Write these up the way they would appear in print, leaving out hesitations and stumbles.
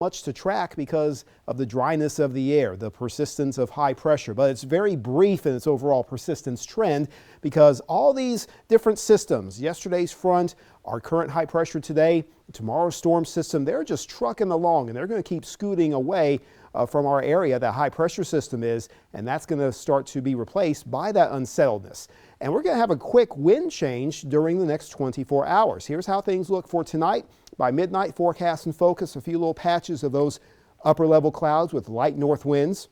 much to track because of the dryness of the air, the persistence of high pressure, but it's very brief in its overall persistence trend because all these different systems, yesterday's front, our current high pressure today, tomorrow's storm system, they're just trucking along and they're going to keep scooting away from our area that high pressure system is, and that's going to start to be replaced by that unsettledness. And we're going to have a quick wind change during the next 24 hours. Here's how things look for tonight. By midnight, forecast and focus, a few little patches of those upper level clouds with light north winds.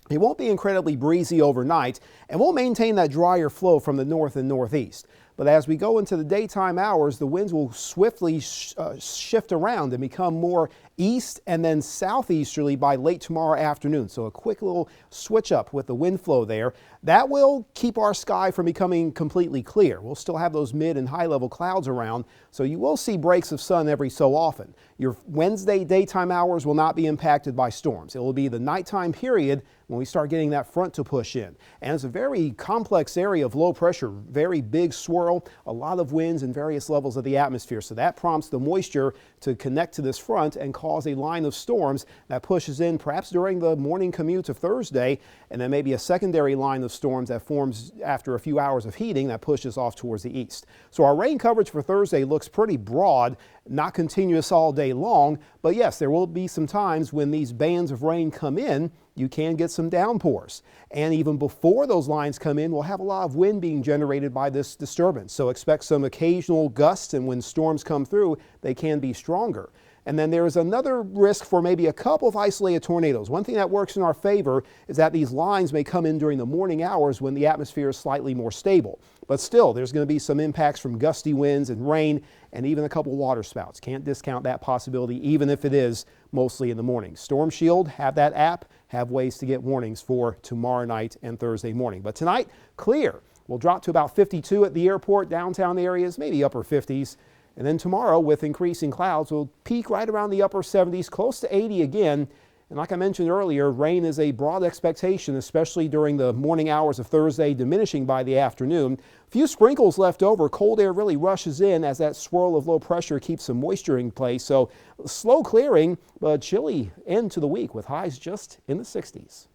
It won't be incredibly breezy overnight, and we'll maintain that drier flow from the north and northeast. But as we go into the daytime hours, the winds will swiftly shift around and become more east and then southeasterly by late tomorrow afternoon. So a quick little switch up with the wind flow there. That will keep our sky from becoming completely clear. We'll still have those mid and high level clouds around, so you will see breaks of sun every so often. Your Wednesday daytime hours will not be impacted by storms. It will be the nighttime period when we start getting that front to push in. And it's a very complex area of low pressure, very big swirl, a lot of winds in various levels of the atmosphere. So that prompts the moisture to connect to this front and cause a line of storms that pushes in perhaps during the morning commute of Thursday, and then maybe a secondary line of storms that forms after a few hours of heating that pushes off towards the east. So our rain coverage for Thursday looks pretty broad, not continuous all day long, but yes, there will be some times when these bands of rain come in, you can get some downpours. And even before those lines come in, we'll have a lot of wind being generated by this disturbance. So expect some occasional gusts, and when storms come through, they can be stronger. And then there is another risk for maybe a couple of isolated tornadoes. One thing that works in our favor is that these lines may come in during the morning hours when the atmosphere is slightly more stable. But still, there's going to be some impacts from gusty winds and rain and even a couple water spouts. Can't discount that possibility, even if it is mostly in the morning. Storm Shield, have that app, have ways to get warnings for tomorrow night and Thursday morning. But tonight, clear. We'll drop to about 52 at the airport, downtown areas, maybe upper 50s. And then tomorrow, with increasing clouds, we'll peak right around the upper 70s, close to 80 again. And like I mentioned earlier, rain is a broad expectation, especially during the morning hours of Thursday, diminishing by the afternoon. A few sprinkles left over. Cold air really rushes in as that swirl of low pressure keeps some moisture in place. So slow clearing, but chilly end to the week with highs just in the 60s.